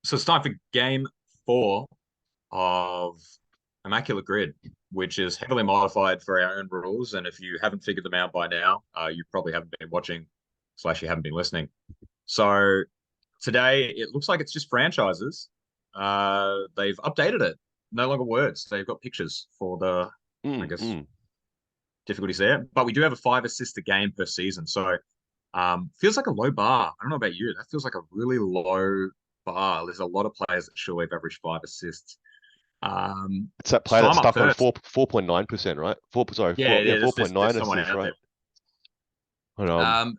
So it's time for game four of Immaculate Grid, which is heavily modified for our own rules. And if you haven't figured them out by now, you probably haven't been watching, slash, you haven't been listening. So today it looks like it's just franchises. They've updated it. No longer words. They've got pictures for the, I Mm, guess, mm. difficulties there. But we do have a 5 assist a game per season. So feels like a low bar. I don't know about you. That feels like a really low bar. There's a lot of players that surely have averaged 5 assists. It's that play So that's I'm up stuck on first. 4.9%, right? Yeah, yeah, Four there's point there's, nine there's someone assists, out right? there. And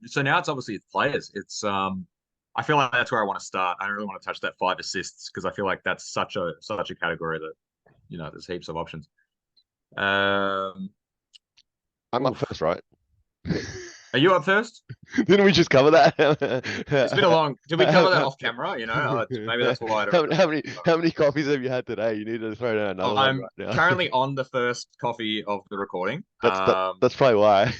So now it's obviously players. I feel like that's where I want to start. I don't really want to touch that 5 assists because I feel like that's such a category that there's heaps of options. Um, I'm up oof. first, right? Are you up first? Didn't we just cover that? It's been a long. Did we cover that off camera? Maybe that's why I don't How, remember. how many coffees have you had today? You need to throw down another one I'm right now. currently on the first coffee of the recording. That's probably why.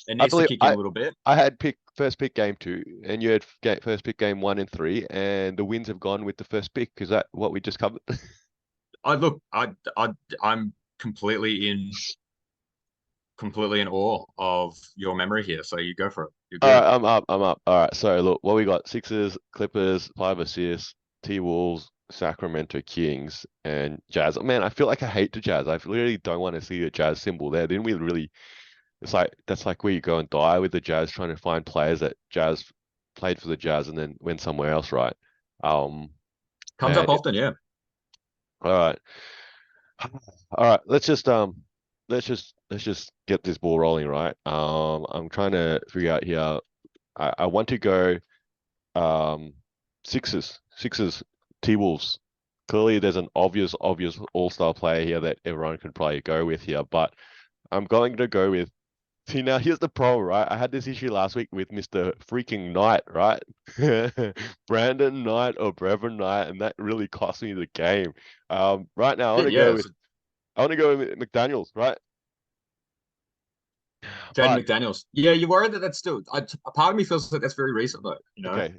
It I needs to believe kick in a little bit. I had first pick game two, and you had first pick game one and three, and the wins have gone with the first pick. Is that what we just covered? I look, I'm completely in awe of your memory here. So you go for it. You're All good. right, I'm up. I'm up. All right. So look, what we got: Sixers, Clippers, 5 assists, T Wolves, Sacramento Kings, and Jazz. Man, I feel like I hate the Jazz. I really don't want to see a Jazz symbol there. Didn't we really? It's like that's like where you go and die with the Jazz, trying to find players that Jazz played for the Jazz and then went somewhere else, right? Um, Comes up and often, yeah. all right, all right. Let's just get this ball rolling, right? I'm trying to figure out here. I want to go. Um, Sixers, T-Wolves. Clearly, there's an obvious all-star player here that everyone could probably go with here, but I'm going to go with. See, now here's the problem, right? I had this issue last week with Mr. Freaking Knight, right? Brandon Knight or Brevin Knight, and that really cost me the game. Right now, Yeah, yeah. I want to go with McDaniel's, right? Jaden But McDaniels. Yeah, you're worried that that's still. A part of me feels like that's very recent though. okay,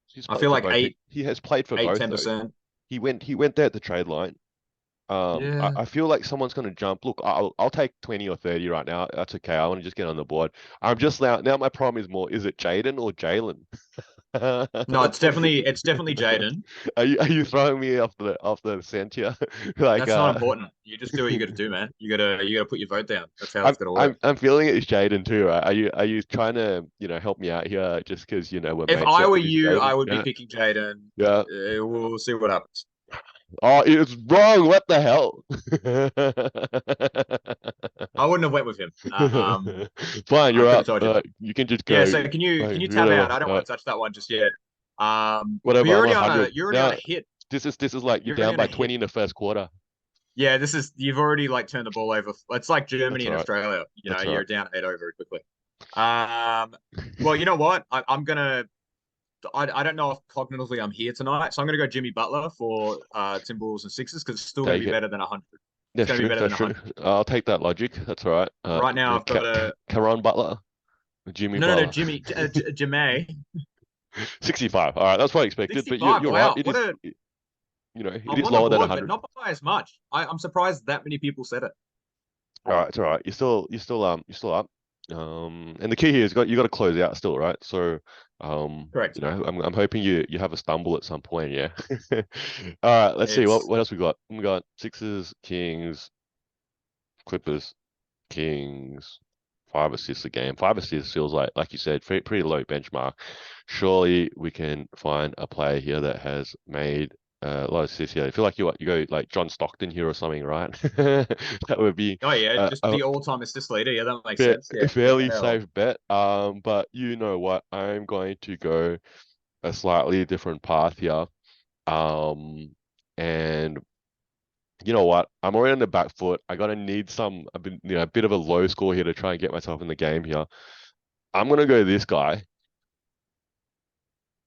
he's I played feel for like both. He has played for eight, both ten though. percent. He went there at the trade line. Yeah. I feel like someone's going to jump. Look, I'll take 20 or 30 right now. That's okay. I want to just get on the board. I'm just now. My problem is more: is it Jaden or Jalen? No, it's definitely Jaden. Are you throwing me off the scent here? Like That's not important. You just do what you got to do, man. You gotta put your vote down. That's how I'm it's gonna I'm work. I'm feeling it is Jaden too, right? Are you trying to help me out here just because we're If mates? I Yeah, were it is you, I Jaden. would be Yeah, picking Jaden. yeah. We'll see what happens. Oh, it's wrong. What the hell? I wouldn't have went with him. Fine, I you're could have up. told you. You can just Yeah. go. So can you tab out? Whatever. I don't want to touch that one just yet. But Whatever. you're I'm already on a 100 you're already on a now. hit. This is like you're You're already down on by a 20 hit. in the first quarter. Yeah, you've already like turned the ball over. It's like That's Germany all and right. Australia. That's all You're right. down 8-0 very quickly. Um, well, you know what? I'm gonna. I don't know if cognitively I'm here tonight, so I'm gonna go Jimmy Butler for Timberwolves and Sixers because it's still gonna Take be it. better than 100. It's That's gonna be true. better than That's true. 100. I'll take that logic. That's all right. Right now, I've got a Caron Butler, Jimmy no, Butler. Jimmy Jimmy 65. All right, that's what I expected. But 65. you're right. Wow, what a It I'm is on the lower than board, but 100. not by as much. I'm surprised that many people said it. All right, it's all right. You're still up. And the key here is you got to close out still, right? So, Correct. I'm hoping you have a stumble at some point, yeah. All right, let's see It's what else we got. We got Sixers, Kings, Clippers, Kings. 5 assists a game. 5 assists feels like you said, pretty low benchmark. Surely we can find a player here that has made a lot of assists here. I feel like you go like John Stockton here or something, right? That would be oh yeah, just a the all-time assist leader. Yeah, that makes sense. Yeah, fairly yeah. safe bet. But you know what? I'm going to go a slightly different path here. Um, and you know what? I'm already on the back foot. I gotta need a bit of a low score here to try and get myself in the game here. I'm gonna go this guy.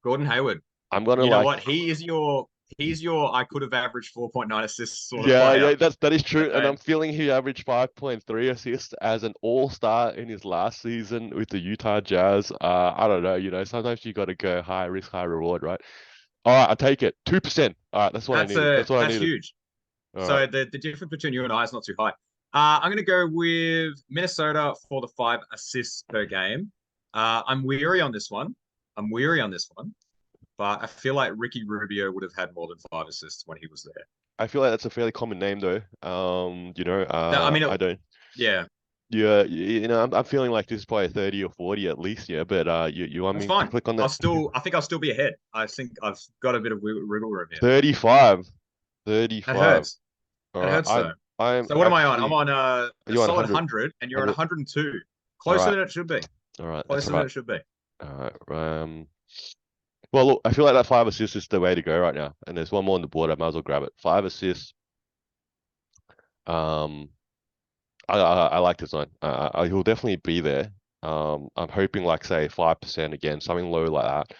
Gordon Hayward. I'm gonna You know like what? He is your. he's your I could have averaged 4.9 assists sort of Yeah, player. yeah, that is true. And And I'm feeling he averaged 5.3 assists as an all-star in his last season with the Utah Jazz. I don't know, sometimes you got to go high risk, high reward, right? All right, I'll take it. 2%. All right, that's what I needed. That's what I that's needed. huge. All right. So the difference between you and I is not too high. I'm going to go with Minnesota for the 5 assists per game. I'm weary on this one. I'm weary on this one, but I feel like Ricky Rubio would have had more than 5 assists when he was there. I feel like that's a fairly common name though. No, I mean, I don't. yeah, Yeah, I'm feeling like this is probably 30 or 40 at least, yeah. But you want that's me to fine. click on that? I think I'll still be ahead. I think I've got a bit of wiggle room here. 35. That 35. hurts. All That right, hurts though. I'm So what am I on? I'm actually. on Are a you on solid 100? 100, and you're on 100? 102. All Closer right, than it should be. all right, that's Closer all than right. it should be. All right. Well, look, I feel like that 5 assists is the way to go right now. And there's one more on the board. I might as well grab it. 5 assists. Um, I like this one. He'll definitely be there. I'm hoping like say 5% again, something low like that.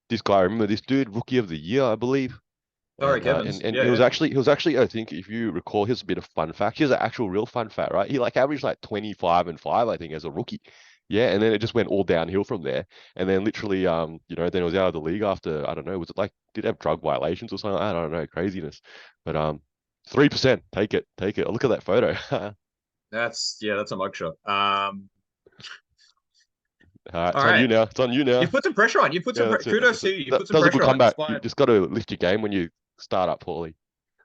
This guy, remember this dude, Rookie of the Year, I believe. Sorry, And Evans. and Yeah, yeah. he was actually I think if you recall, here's a bit of fun fact. Here's an actual real fun fact, right? He like averaged like 25 and 5, I think, as a rookie. Yeah, and then it just went all downhill from there. And then literally, then it was out of the league after, I don't know, was it like did it have drug violations or something? I don't know, craziness. But 3%, take it, take it. Look at that photo. That's a mugshot. All right, All it's on you right. now. It's on you now. You've put some pressure on. You've put Yeah, some that's it. kudos to you. You've put some That was a good pressure on, comeback. You despite. just got to lift your game when you start up poorly.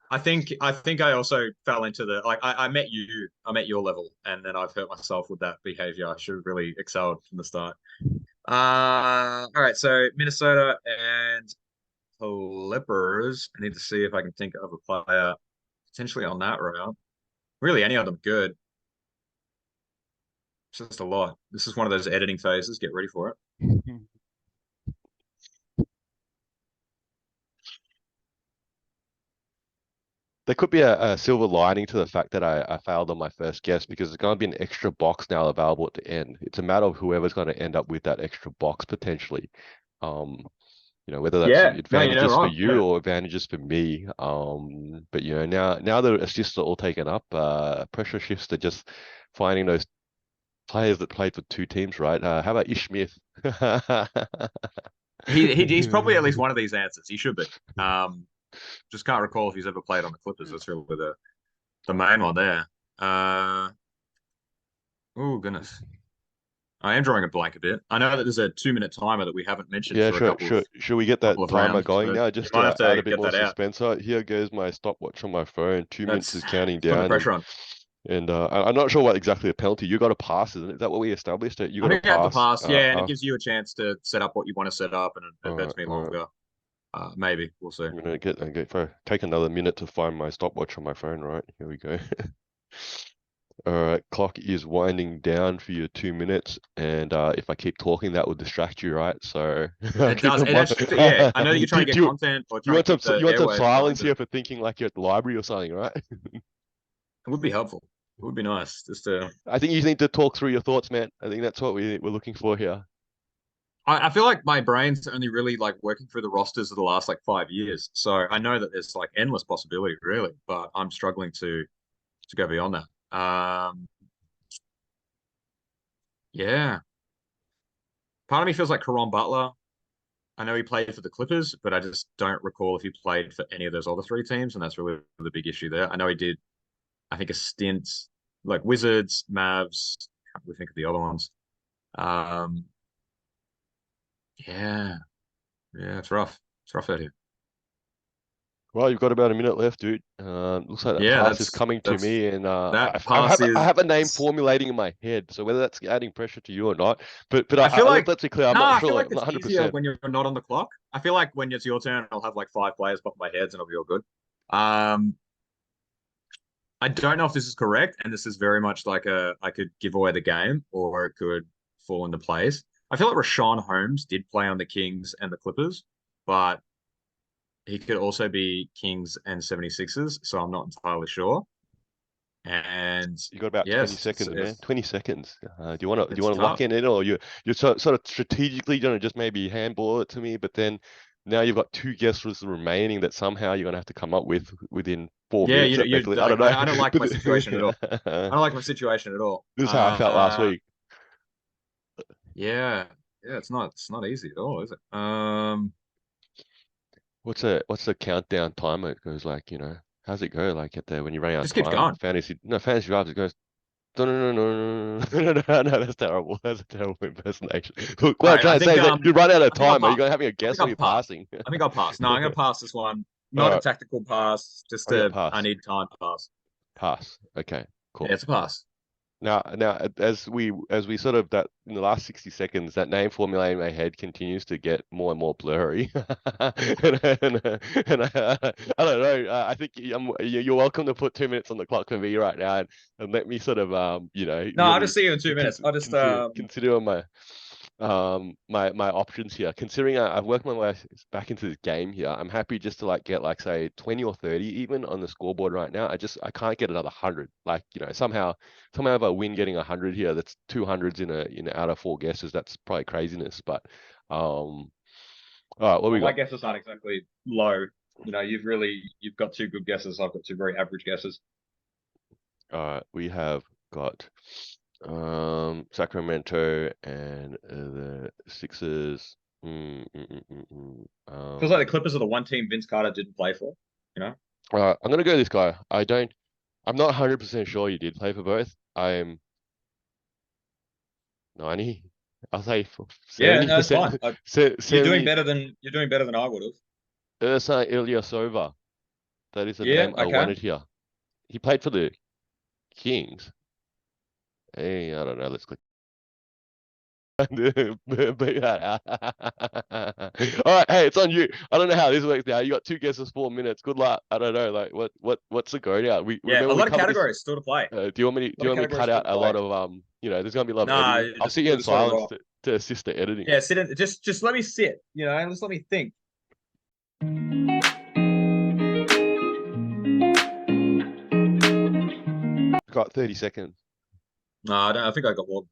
I think I also fell into the like I met you. I met your level, and then I've hurt myself with that behavior. I should have really excelled from the start. All right. So Minnesota and Clippers. I need to see if I can think of a player potentially on that route. Really, any of them good. It's just a lot. This is one of those editing phases. Get ready for it. There could be a silver lining to the fact that I failed on my first guess because there's going to be an extra box now available at the end. It's a matter of whoever's going to end up with that extra box potentially. Um, whether that's Yeah. No, you're not advantages for wrong. you Yeah. or advantages for me. But now the assists are all taken up, pressure shifts to just finding those players that played for two teams, right? How about Ish Smith? He's probably at least one of these answers. He should be. Um, just can't recall if he's ever played on the Clippers. That's really the main one there. Oh goodness, I am drawing a blank a bit. I know that there's a 2 minute timer that we haven't mentioned Yeah, for a sure, sure. Should we get couple that of timer rounds. going So now, you just might have to add to a bit get more that out. suspense? Here goes my stopwatch on my phone. 2 minutes That's is counting putting the down, pressure on. and I'm not sure what exactly the penalty. You got to pass, isn't it? Is that what we established? That you I got to think you have to pass. pass, yeah, and it gives you a chance to set up what you want to set up, and it All right, hurts me all right. longer. Maybe we'll see. I'm gonna take another minute to find my stopwatch on my phone. Right, here we go. All right, clock is winding down for your 2 minutes, and if I keep talking, that will distract you, right? So It keep does. in It mind. actually, yeah. I know that you're trying to get content or You trying to want keep the you want some airwaves going, silence but here for thinking like you're at the library or something, right? it would be helpful. It would be nice just to. I think you need to talk through your thoughts, man. I think that's what we're looking for here. I feel like my brain's only really like working through the rosters of the last like 5 years, so I know that there's like endless possibility, really, but I'm struggling to go beyond that. Yeah, part of me feels like Caron Butler. I know he played for the Clippers, but I just don't recall if he played for any of those other 3 teams, and that's really the big issue there. I know he did, I think, a stint like Wizards, Mavs. Can't really think of the other ones. Um, yeah, yeah, it's rough. It's rough out here. Well, you've got about a minute left, dude. Looks like that Yeah, pass is coming to that's me, and that pass I is. have a name formulating in my head. So whether that's adding pressure to you or not, but I feel like let's be clear, I'm no, not I feel sure, like I'm not it's easier 100%. when you're not on the clock. I feel like when it's your turn, I'll have like 5 players pop my heads and I'll be all good. Um, I don't know if this is correct, and this is very much like I could give away the game or it could fall into place. I feel like Rashawn Holmes did play on the Kings and the Clippers, but he could also be Kings and 76ers, so I'm not entirely sure. And You got about 20 yes, seconds, man. it's 20 seconds. Do you want to it's lock tough. in it, or you're sort of strategically gonna just maybe handball it to me, but then now you've got 2 guesses remaining that somehow you're gonna have to come up with within 4 Yeah, minutes. Effectively, I don't know. I don't like my situation at all. I don't like my situation at all. This is how I felt last week. Yeah, yeah, it's not easy at all, is it? What's the countdown timer? It goes like, how's it go? Like at the when you run out of Just keeps time, going. fantasy drafts, it goes. No, no, no, no, no, no, no, no, that's terrible. That's a terrible impersonation. Look, All what I'm right, trying to say is that you run out of I think I'll time. Are you pass. going having a I guess think or I'll you're pass. passing? I think I'll pass. No, I'm gonna pass this one. All Not a right. tactical pass, just Oh yeah, I pass. need time pass. Pass. Okay, Yeah, cool. it's a pass. Now, as we sort of that in the last 60 seconds, that name formula in my head continues to get more and more blurry. I don't know. I think you're welcome to put 2 minutes on the clock for me right now, and let me sort of No, I'll just really see you in 2 minutes. I'll just consider my options here. Considering I've worked my way back into this game here, I'm happy just to like get like say 20 or 30 even on the scoreboard right now. I can't get another 100. Like somehow if I win getting 100 here, that's 200s in out of 4 guesses. That's probably craziness. But all right, what we well, my got? guesses aren't exactly low. You've got two good guesses. I've got two very average guesses. All right, we have got Sacramento and the Sixers. Feels like the Clippers are the one team Vince Carter didn't play for. You know? All right, I'm gonna go this guy. I'm not 100% sure you did play for both. I'm 90. I'll say Yeah, no, it's fine. 70%. 70. You're doing better than I would have. Ursa Ilyasova. That is the Yeah, name I okay. wanted here. He played for the Kings. Hey, I don't know. Let's click. All right, hey, it's on you. I don't know how this works now. You got 2 guesses, 4 minutes. Good luck. I don't know. Like, what's the go now? We Yeah, remember a we lot of covered this. categories still to play. Do you want me to A lot of categories cut still out to a play. lot of there's gonna be a lot of Nah, editing. I'll sit here do in the sort of silence roll. to assist the editing. Yeah, sit in. Just let me sit. Just let me think. Got 30 seconds. No, I don't. I think I got more. I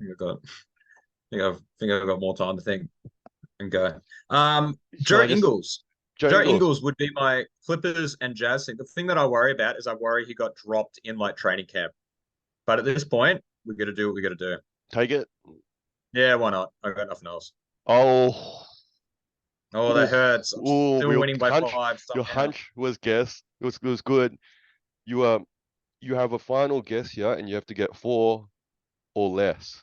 think I got. think I've got more time to think and go. Shall I just Joe Joe Ingles? Ingles would be my Clippers and Jazz thing. The thing that I worry about is I worry he got dropped in like training camp. But at this point, we got to do what we got to do. Take it. Yeah, why not? I got nothing else. Oh, Oh, that oof. hurts. I'm Ooh, still winning by 5 your somehow. hunch was guess. It was good. You you have a final guess here, and you have to get 4 or less.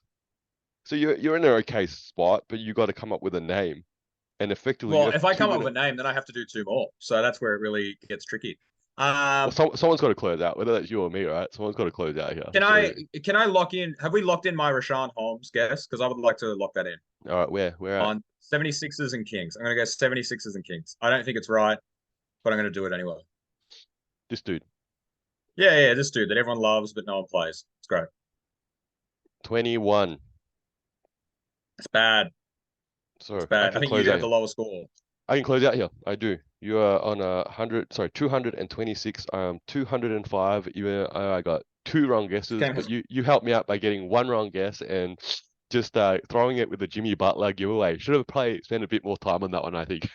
So you're in an okay spot, but you got to come up with a name, and effectively you Well, have if I two come up with minutes. a name, then I have to do two more. So that's where it really gets tricky. Well, Um, someone's got to close out, whether that's you or me, right? Someone's got to close out here. can So, I can I lock in? Have we locked in my Rashawn Holmes guess? Because I would like to lock that in all right, where at? on 76ers and Kings. I'm gonna go 76ers and Kings. I don't think it's right, but I'm gonna do it anyway. This dude, Yeah, this dude that everyone loves but no one plays. It's great. 21. It's bad. It's So I bad. I can think close you out have the here. lower score. I can close out here. I do. You are on 226. I am 205. I got 2 wrong This guesses, game but has you helped me out by getting 1 wrong guess and just throwing it with the Jimmy Butler giveaway. Should have probably spent a bit more time on that one, I think.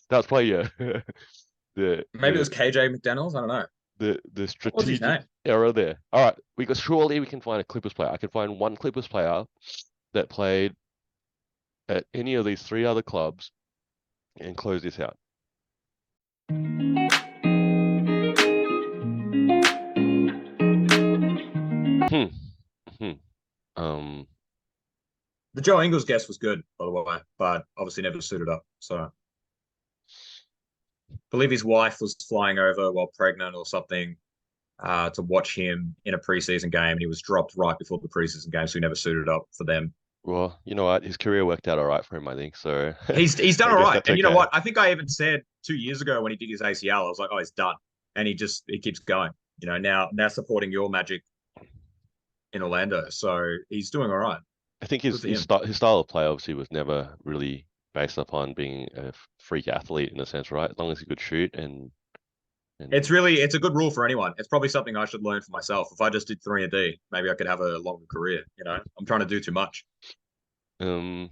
That's probably the maybe it the was KJ McDaniels. I don't know. the What was his strategic name? error there. All right, surely we can find a Clippers player. I can find one Clippers player that played at any of these 3 other clubs and close this out. Hmm. Hmm. Um. The Joe Ingles guess was good, by the way, but obviously never suited up. So I believe his wife was flying over while pregnant or something to watch him in a preseason game, and he was dropped right before the preseason game, so he never suited up for them. Well, you know what? His career worked out all right for him, I think. So He's done I all guess right, that's and you know okay. what? I think I even said 2 years ago when he did his ACL, I was like, oh, he's done, and he keeps going. Now supporting your Magic in Orlando, so he's doing all right. I think Good his for him. his style of play obviously was never really based upon being a freak athlete in a sense, right? As long as he could shoot and It's a good rule for anyone. It's probably something I should learn for myself. If I just did 3-and-D, maybe I could have a longer career. I'm trying to do too much. um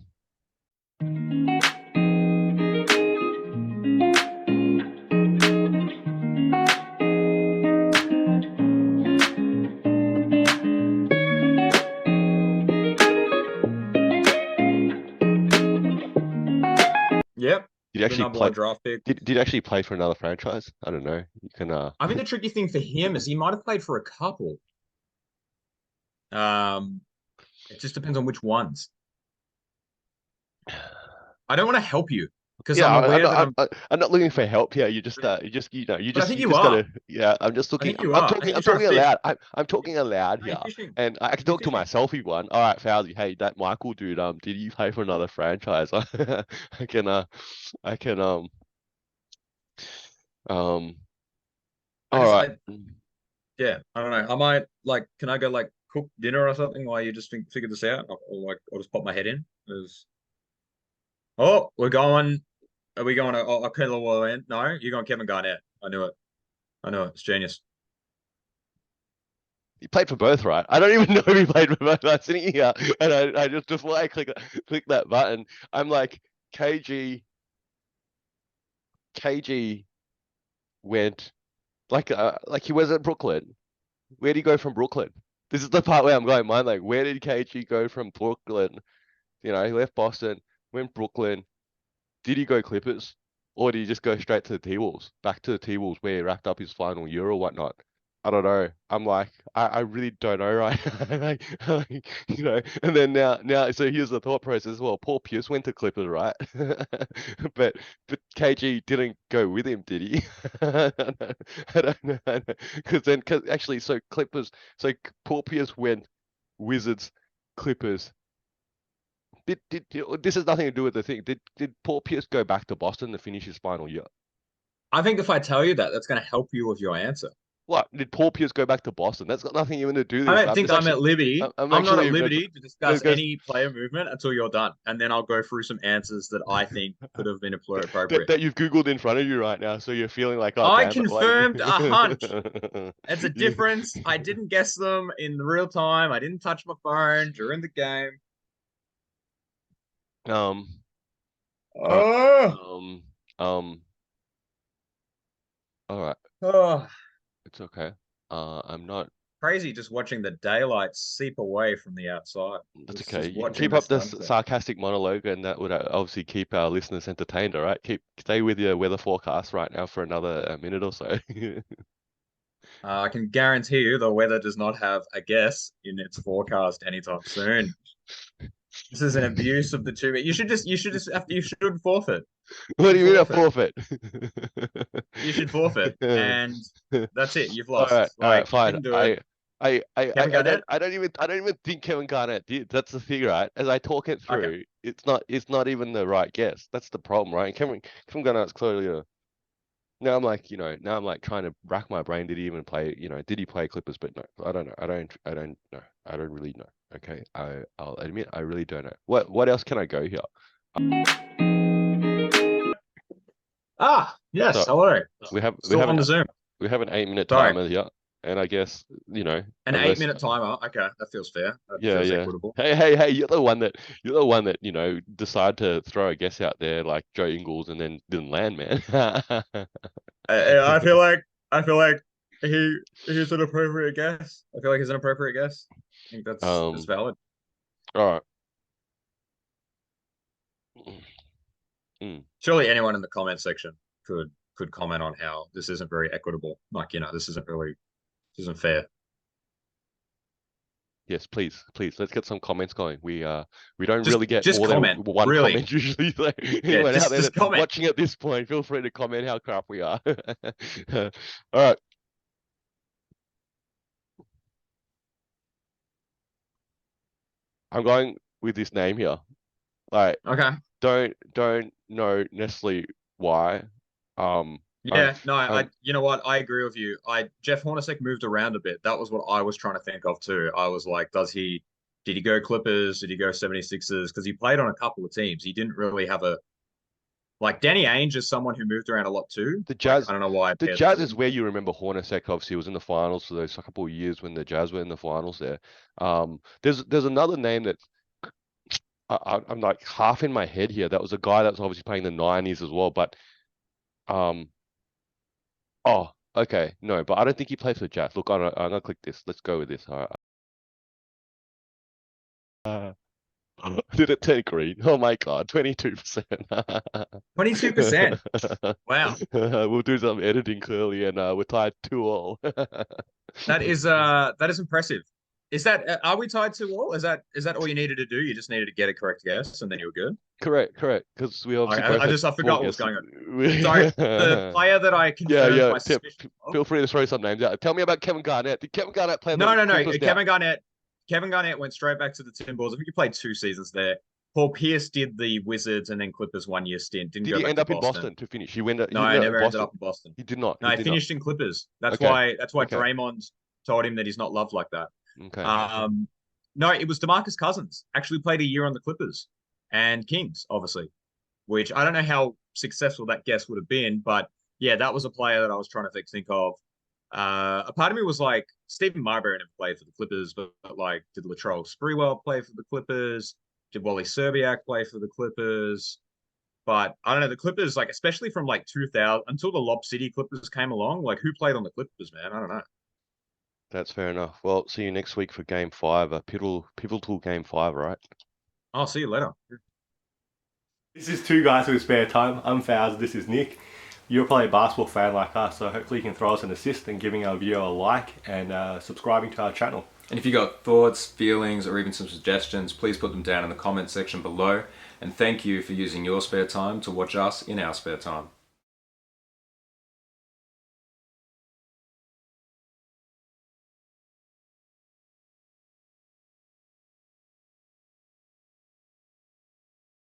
Yep. Did he The actually number play? one draft pick. Did he actually play for another franchise? I don't know. You can I think the tricky thing for him is he might have played for a couple. Um, it just depends on which ones. I don't want to help you because Yeah, I'm aware that I'm not looking for help here. but I think you you just are. gotta. Yeah, I'm just I looking. think you are. I think I'm you're trying to talking fish. aloud. I'm talking aloud No, you're here, fishing. and I can You're talk to fishing. myself if one. All right, Fauzi. Hey, that Michael dude. Did he play for another franchise? I can. I can. Um. I All just right. I yeah, I don't know. I might like can I go like cook dinner or something while you just figure this out? Or like I'll just pop my head in. Oh, we're going. Are we going to Okello in? No, you're going Kevin Garnett. I knew it. I knew it. It's genius. He played for both, right? I don't even know if he played for both. I'm sitting here, and I just before I click that button, I'm like, KG KG went like he was at Brooklyn. Where did he go from Brooklyn? This is the part where I'm going mind like, where did KG go from Brooklyn? You know, he left Boston, went Brooklyn. Did he go Clippers? Or did he just go straight to the T-Wolves? Back to the T-Wolves where he wrapped up his final year or whatnot? I don't know. I'm like, I really don't know, right? You know, and then so here's the thought process. Well, Paul Pierce went to Clippers, right? But KG didn't go with him, did he? I don't know. Because actually, so Clippers, so Paul Pierce went Wizards, Clippers. This has nothing to do with the thing. Did Paul Pierce go back to Boston to finish his final year? I think if I tell you that, that's going to help you with your answer. What did Paul Pierce go back to Boston? That's got nothing even to do with I this. don't think I'm at liberty. I'm I'm not at actually liberty to let's discuss go. any player movement until you're done, and then I'll go through some answers that I think could have been appropriate. That you've Googled in front of you right now, so you're feeling like, oh I damn it, why confirmed a hunch. did It's a you? difference. I didn't guess them in real time. I didn't touch my phone during the game. um, all right, Oh, um, all right, oh. it's okay. I'm not. Crazy just watching the daylight seep away from the outside. That's okay. Just You can watching keep the up this sunset. sarcastic monologue, and that would obviously keep our listeners entertained. All right, stay with your weather forecast right now for another minute or so. I can guarantee you the weather does not have a guess in its forecast anytime soon. This is an abuse of the two. You should forfeit. You What do should you mean a forfeit. forfeit? You should forfeit. And that's it. You've lost. All right, Like, fine. couldn't do it. Kevin Garnett? I don't even think Kevin Garnett did. That's the thing, right? As I talk it Okay. through, it's not even the right guess. That's the problem, right? Kevin Garnett's clearly a. Now I'm like, now I'm like trying to rack my brain. Did he even play? Did he play Clippers? But no, I don't know. I don't know. I don't really know. Okay, I'll admit I really don't know. What else can I go here? Ah, yes. So Hello. we have we Still have on an the Zoom. we have an 8 minute Sorry. timer here, and I guess An eight unless minute timer. Okay. That feels fair. That yeah, feels yeah. equitable. Hey, you're the one that decide to throw a guess out there like Joe Ingles and then didn't land, man. I feel like he's an appropriate guess. I feel like he's an appropriate guess. I think that's Um, valid. all right. Mm. Surely anyone in the comment section could comment on how this isn't very equitable. Like, this isn't fair. Yes, please. Let's get some comments going. We don't Just really get just more than comment. one Really. comment usually. So Yeah, anyone out there just that's comment. watching at this point, feel free to comment how crap we are. All right. I'm going with this name here. Like, Okay. don't know necessarily why. I'm Yeah, no, I'm you know what? I agree with you. Jeff Hornacek moved around a bit. That was what I was trying to think of too. I was like, did he go Clippers? Did he go 76ers? Because he played on a couple of teams. He didn't really have a like Danny Ainge is someone who moved around a lot too. the Like, Jazz. I don't know why I The paired the Jazz two of is them. where you remember Hornacek. Obviously, was in the finals for those couple of years when the Jazz were in the finals there. There's another name that I'm like half in my head here. That was a guy that was obviously playing the 90s as well. But um, oh, okay, no, but I don't think he plays for Jazz. Look, I'm gonna click this. Let's go with this. All right. Did it turn green? Oh my God, 22%. 22%. Wow. We'll do some editing clearly, and we're tied 2-all. That is impressive. Is that are we tied to all? Is that all you needed to do? You just needed to get a correct guess and then you were good? Correct, correct. Because we obviously both had I four forgot what was guesses. going on. Sorry, the player that I Yeah, confirmed yeah. my suspicion of. Feel free to throw some names out. Tell me about Kevin Garnett. Did Kevin Garnett play No, the no, no. Clippers now? Kevin Garnett went straight back to the Timberwolves. I think he played 2 seasons there. Paul Pierce did the Wizards and then Clippers 1 year stint. Didn't Did go he back end to up in Boston. Boston to finish? He went. He No, didn't I go to never ended Boston. up in Boston. He did not. No, He he did not. finished in Clippers. That's Okay. why Okay. Draymond told him that he's not loved like that. Okay. Um, no, it was DeMarcus Cousins. Actually played a year on the Clippers and Kings, obviously, which I don't know how successful that guess would have been, but yeah, that was a player that I was trying to think of. A part of me was like, Stephen Marbury never played for the Clippers, but like, did Latrell Sprewell play for the Clippers? Did Wally Szczerbiak play for the Clippers? But I don't know, the Clippers, like, especially from like 2000 until the Lob City Clippers came along, like, who played on the Clippers, man? I don't know. That's fair enough. Well, see you next week for Game 5, a pivotal Game 5, right? I'll see you later. This is Two Guys with Spare Time. I'm Faz, this is Nick. You're probably a basketball fan like us, so hopefully you can throw us an assist in giving our video a like and subscribing to our channel. And if you got thoughts, feelings, or even some suggestions, please put them down in the comment section below. And thank you for using your spare time to watch us in our spare time.